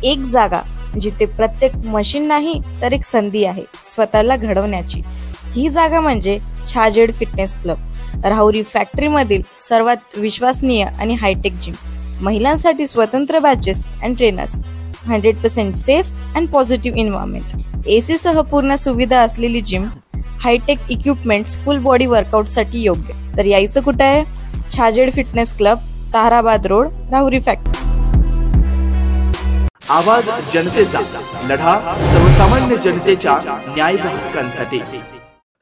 एक जागा जिथे प्रत्येक मशीन नाही तर एक संधी आहे स्वतःला घडवण्याची। ही जागा म्हणजे Chhajed fitness club, Rahuri factory मधील सर्वात विश्वसनीय आणि हायटेक जिम। महिलांसाठी स्वतंत्र batches and trainers, 100% safe and positive environment, AC सह पूर्ण सुविधा असलेली gym, hi tech equipments, full body workout साठी योग्य। तर यायचं कुठे आहे? Chhajed fitness club, Tarabad road, Rahuri factory. आवाज जनतेचा, लढा सर्वसामान्य जनतेच्या न्याय व हक्कांसाठी।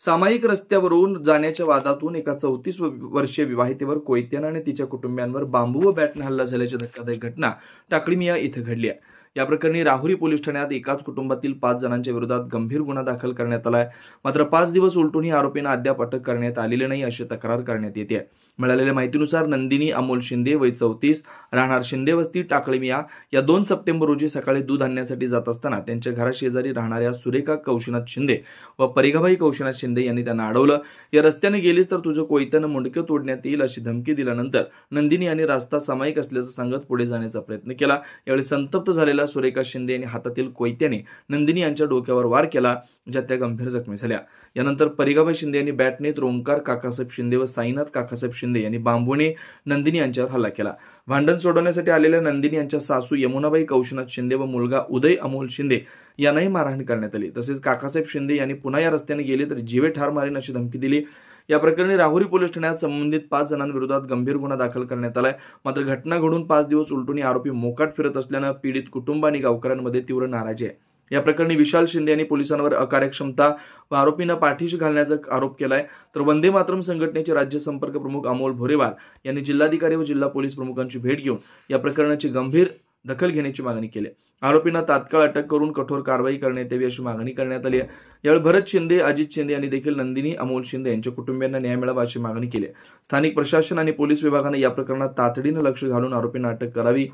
सामायिक रस्त्यावरून जाण्याच्या वादातून एका 34 वर्षीय विवाहितेवर कोयत्याने आणि तिच्या कुटुंबियांवर बांबू व बॅटने हल्ला झाल्याची धक्कादायक घटना टाकळीमिया इथं घडली आहे। या प्रकरणी राहुरी पोलीस ठाण्यात एकाच कुटुंबातील 5 जणांच्या विरोधात गंभीर गुन्हा दाखल करण्यात आलाय। मात्र 5 दिवस उलटूनही आरोपींना अद्याप अटक करण्यात आलेली नाही अशी तक्रार करण्यात येते। मिळालेल्या माहितीनुसार नंदिनी अमोल शिंदे वय 34 राहणार शिंदे वस्ती टाकळीमिया या 2 सप्टेंबर रोजी सकाळी दूध आणण्यासाठी जात असताना त्यांच्या घराशेजारी राहणाऱ्या सुरेखा कौशिनाथ शिंदे व परिघाबाई कौशिनाथ शिंदे यांनी त्यांना अडवलं। या रस्त्याने गेलीस तर तुझं कोयत्यानं मुंडके तोडण्यात येईल अशी धमकी दिल्यानंतर नंदिनी यांनी रस्ता सामायिक असल्याचं सांगत पुढे जाण्याचा प्रयत्न केला। यावेळी संतप्त झालेल्या सुरेखा शिंदे यांनी हातातील कोयत्याने नंदिनी यांच्या डोक्यावर वार केला, ज्यात त्या गंभीर जखमी झाल्या। यानंतर परिघाबाई शिंदे यांनी बॅटने तर ओंकार काकासाहेब शिंदे व साईनाथ काकासाहेब शिंदे यांनी बांबूने नंदिनी यांच्यावर हल्ला केला। भांडण सोडवण्यासाठी आलेल्या नंदिनी यांच्या सासू यमुनाबाई कौशिनाथ शिंदे व मुलगा उदय अमोल शिंदे यांनाही मारहाण करण्यात आली। तसेच काकासाहेब शिंदे यांनी पुन्हा या रस्त्याने गेले तर जीवे ठार मारेन अशी धमकी दिली। या प्रकरणी राहुरी पोलीस ठाण्यात संबंधित 5 जणांविरोधात गंभीर गुन्हा दाखल करण्यात आलाय। मात्र घटना घडून 5 दिवस उलटून आरोपी मोकाट फिरत असल्यानं पीडित कुटुंब आणि गावकऱ्यांमध्ये तीव्र नाराजी आहे। या प्रकरणी विशाल शिंदे यांनी पोलिसांवर अकार्यक्षमता व आरोपींना पाठीशी घालण्याचा आरोप केलाय। तर वंदे मातरम संघटनेचे राज्य संपर्क प्रमुख अमोल भोरेवार यांनी जिल्हाधिकारी व जिल्हा पोलीस प्रमुखांची भेट घेऊन या प्रकरणाची गंभीर दखल घेण्याची मागणी केली। आरोपींना तात्काळ अटक करून कठोर कारवाई करण्यात यावी अशी मागणी करण्यात आली आहे। यावेळी भरत शिंदे, अजित शिंदे यांनी देखील नंदिनी अमोल शिंदे यांच्या कुटुंबियांना न्याय मिळावा अशी मागणी केली। स्थानिक प्रशासन आणि पोलीस विभागाने या प्रकरणात तातडीने लक्ष घालून आरोपींना अटक करावी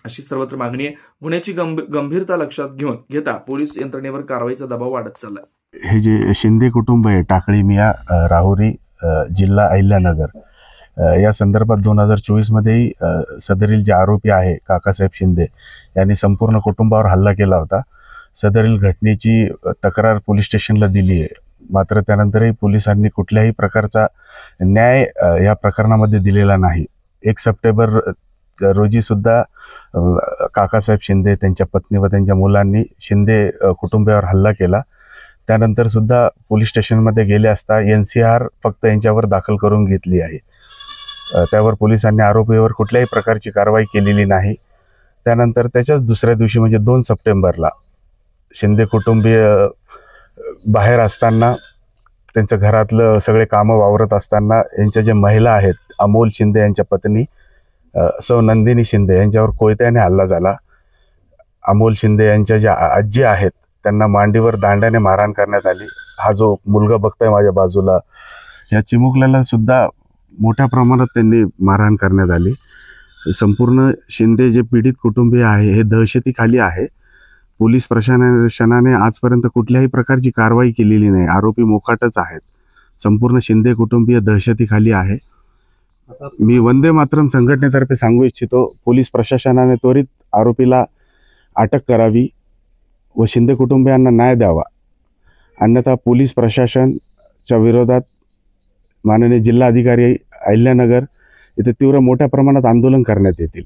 अशी सर्वत्र मागणी आहे। गुन्ह्याची गंभीरता लक्षात घेता पोलीस यंत्रणेवर कारवाईचा दबाव वाढत चालला। हे जे शिंदे कुटुंब आहे टाकळीमिया, राहुरी, जिल्हा अहिल्यानगर, या संदर्भात 2024 मध्येही सदरील जे आरोपी आहे काकासाहेब शिंदे यांनी संपूर्ण कुटुंबावर हल्ला केला होता। सदरील घटनेची तक्रार पोलीस स्टेशनला दिली आहे। मात्र त्यानंतरही पोलिसांनी कुठल्याही प्रकारचा न्याय या प्रकरणामध्ये दिलेला नाही। 1 सप्टेंबर रोजी सुद्धा काकासाहेब शिंदे, त्यांच्या पत्नी व त्यांच्या मुलांनी शिंदे कुटुंबावर हल्ला केला। त्यानंतर सुद्धा पोलीस स्टेशनमध्ये गेले असता NCR फक्त यांच्यावर दाखल करून घेतली आहे। त्यावर पोलिसांनी आरोपीवर कुठल्याही प्रकारची कारवाई केलेली नाही। त्यानंतर त्याच्याच दुसऱ्या दिवशी म्हणजे 2 सप्टेंबरला शिंदे कुटुंबीय बाहेर असताना, त्यांच्या घरातलं सगळे कामं वावरत असताना यांच्या जे महिला आहेत अमोल शिंदे यांच्या पत्नी सौ नंदिनी शिंदे यांच्यावर कोयत्याने हल्ला झाला। अमोल शिंदे यांच्या ज्या आजी आहेत त्यांना मांडीवर दांड्याने मारहाण करण्यात आली। हा जो मुलगा बघताय माझ्या बाजूला, या चिमुकल्याला सुद्धा मोठ्या प्रमाणात त्यांनी मारहाण करण्यात आली। संपूर्ण शिंदे जे पीडित कुटुंबीय आहे हे दहशतीखाली आहे। पोलीस प्रशासनाने आजपर्यंत कुठल्याही प्रकारची कारवाई केलेली नाही। आरोपी मोकाटच आहेत। संपूर्ण शिंदे कुटुंबीय दहशतीखाली आहे। मी वंदे मातरम संघटनेतर्फे सांगू इच्छितो, पोलीस प्रशासनाने त्वरित आरोपीला अटक करावी व शिंदे कुटुंबियांना न्याय द्यावा। अन्यथा पोलीस प्रशासनाच्या विरोधात माननीय जिल्हाधिकारी अहिल्यानगर इथे तीव्र मोठ्या प्रमाणात आंदोलन करण्यात येतील।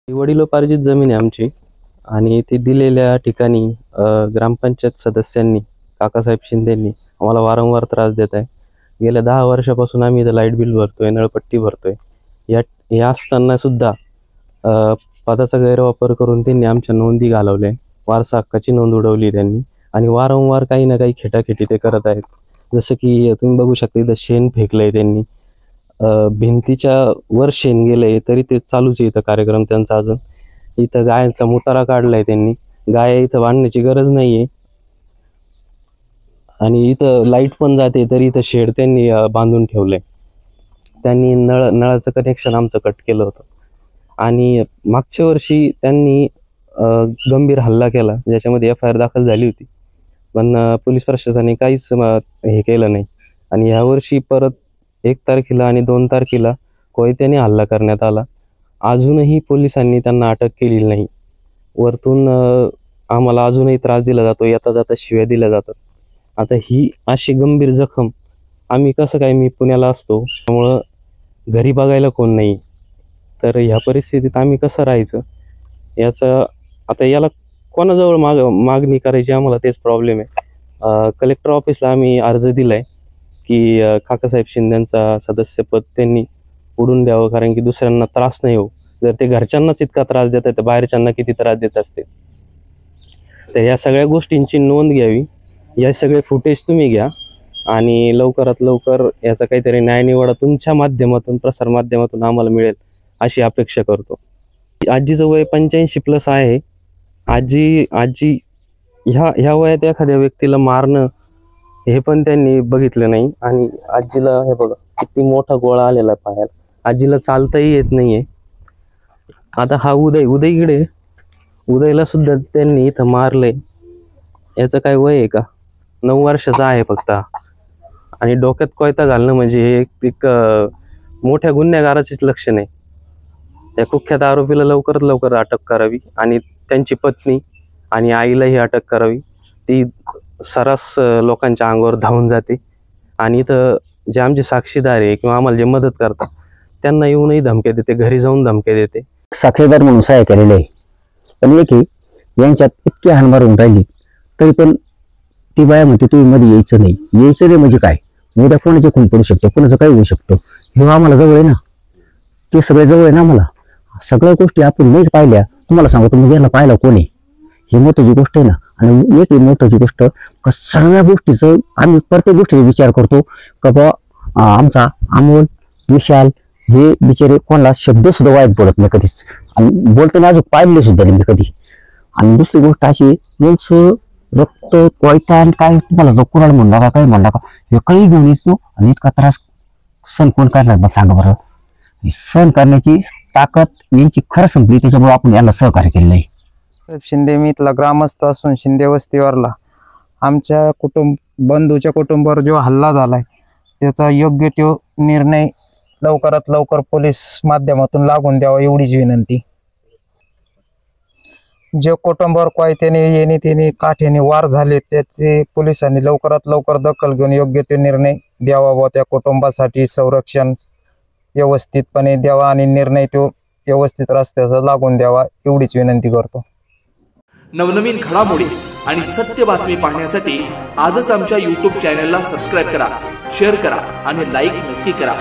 वडिलोपार्जित जमीन आहे आमची आणि ती दिलेल्या ठिकाणी ग्रामपंचायत सदस्यांनी, काकासाहेब शिंदेंनी आम्हाला वारंवार त्रास देत आहे। गेल्या 10 वर्षापासून आम्ही इथं लाईट बिल भरतोय, नळपट्टी भरतोय। या असताना सुद्धा पदाचा गैरवापर करून त्यांनी आमच्या नोंदी घालवल्या, वारसा हक्काची नोंद उडवली त्यांनी आणि वारंवार काही ना काही खेटाखेटी ते करत आहेत। जसं की तुम्ही बघू शकता इथं शेण फेकलंय त्यांनी, भिंतीच्या वर शेण गेलंय तरी ते चालूच आहे इथं कार्यक्रम त्यांचा। अजून इथं गायांचा मुतारा काढलाय त्यांनी, गाय इथं बांधण्याची गरज नाहीये आणि इथं लाईट पण जाते तरी इथं शेड त्यांनी बांधून ठेवलंय। त्यांनी नळाचं कनेक्शन आमचं कट केलं होतं आणि मागच्या वर्षी त्यांनी गंभीर हल्ला केला ज्याच्यामध्ये FIR दाखल झाली होती, पण पोलीस प्रशासनाने काहीच हे केलं नाही। आणि यावर्षी परत 1 तारखेला आणि 2 तारखेला कोयत्याने हल्ला करण्यात आला अजूनही पोलिसांनी त्यांना अटक केलेली नाही. वरतून आम्हाला अजूनही त्रास दिला जातो, येता जाता शिव्या दिल्या जातात. आता ही अशी गंभीर जखम आम्ही कसं काय, मी पुण्याला असतो त्यामुळं घरी बघायला कोण नाही, तर ह्या परिस्थितीत आम्ही कसं राहायचं याचं आता याला कोणाजवळ मागणी करायची आम्हाला तेच प्रॉब्लेम आहे. कलेक्टर ऑफिसला आम्ही अर्ज दिलाय की काकासाहेब शिंदेंचा सदस्यपद त्यांनी उडून द्यावं, कारण की दुसऱ्यांना त्रास नाही हो. जर ते घरच्यांनाच इतका त्रास देतात तर बाहेरच्यांना किती त्रास देत असते. तर या सगळ्या गोष्टींची नोंद घ्यावी, या सगळे फुटेज तुम्ही घ्या आणि लवकरात लवकर याचा काहीतरी न्यायनिवाडा तुमच्या माध्यमातून, प्रसार माध्यमातून आम्हाला मिळेल अशी अपेक्षा करतो. आजीचं वय 85+ आहे. आजी ह्या वयात एखाद्या व्यक्तीला मारणं हे पण त्यांनी बघितलं नाही. आणि आजीला हे बघा किती मोठा गोळा आलेला आहे पायाला, आजीला चालताही येत नाहीये. आता हा उदयकडे उदयला सुद्धा त्यांनी इथं मारलंय. याचं काय वय आहे का? 9 वर्षाचा आहे फक्त. आणि डोक्यात कोयता घालणं म्हणजे एक मोठ्या गुन्हेगाराचीच लक्षण आहे. त्या कुख्यात आरोपीला लवकरात लवकर अटक करावी आणि त्यांची पत्नी आणि आईलाही अटक करावी. ती सर्रास लोकांच्या अंगावर धावून जाते आणि इथं जे आमचे साक्षीदार आहे किंवा आम्हाला जे मदत करतात त्यांना येऊनही धमक्या देते, घरी जाऊन धमक्या देते. साक्षीदार म्हणून सहाय्य केलेले आहे, पण एक यांच्यात इतकी हाणमार होऊन राहिली तरी पण ती बाया म्हणते तुम्ही मध्ये यायचं नाही म्हणजे काय? उद्या कोणाचे खून पडू शकतो, कोणाचं काही होऊ शकतं. हे आम्हाला जवळ आहे ना, ते सगळे जवळ आहे ना. आम्हाला सगळ्या गोष्टी आपण नाही पाहिल्या. तुम्हाला सांगतो मग याला पाहिलं कोणी, ही महत्वाची गोष्ट आहे ना. आणि एक महत्वाची गोष्ट का सगळ्या गोष्टीचं आम्ही प्रत्येक गोष्टीचा विचार करतो का बाबा आमचा अमोल, विशाल हे बिचारे कोणाला शब्द सुद्धा वाईट बोलत नाही कधीच, आणि बोलताना अजून पाहिले सुद्धा नाही मी कधी. आणि दुसरी गोष्ट अशी, यांचं रक्त कोयता आणि काय तुम्हाला जो कुणाला म्हणला का काही म्हणला का हे काही घेऊन येतो आणि इतका त्रास सण कोण करणार मग सांगा बरं. सहन करण्याची ताकद यांची खरं संपली, त्याच्यामुळे आपण याला सहकार्य केलं नाही. शिंदे मी इथला ग्रामस्थ असून शिंदे वस्तीवरला आमच्या बंधूच्या कुटुंबावर जो हल्ला झालाय त्याचा योग्य तो निर्णय लवकरात लवकर पोलीस माध्यमातून लागून द्यावा एवढीच विनंती. जे कुटुंबावर कोयत्याने येणे त्याने काठ्याने वार झाले त्याचे पोलिसांनी लवकरात लवकर दखल घेऊन योग्य तो निर्णय द्यावा व त्या कुटुंबासाठी संरक्षण व्यवस्थितपणे द्यावा आणि निर्णय तो व्यवस्थित रस्त्याचा लागून द्यावा एवढीच विनंती करतो. नवनवीन घडामोडी आणि सत्य बातमी पाहण्यासाठी आजच आमच्या YouTube चॅनलला सबस्क्राईब करा, शेअर करा आणि लाईक नक्की करा.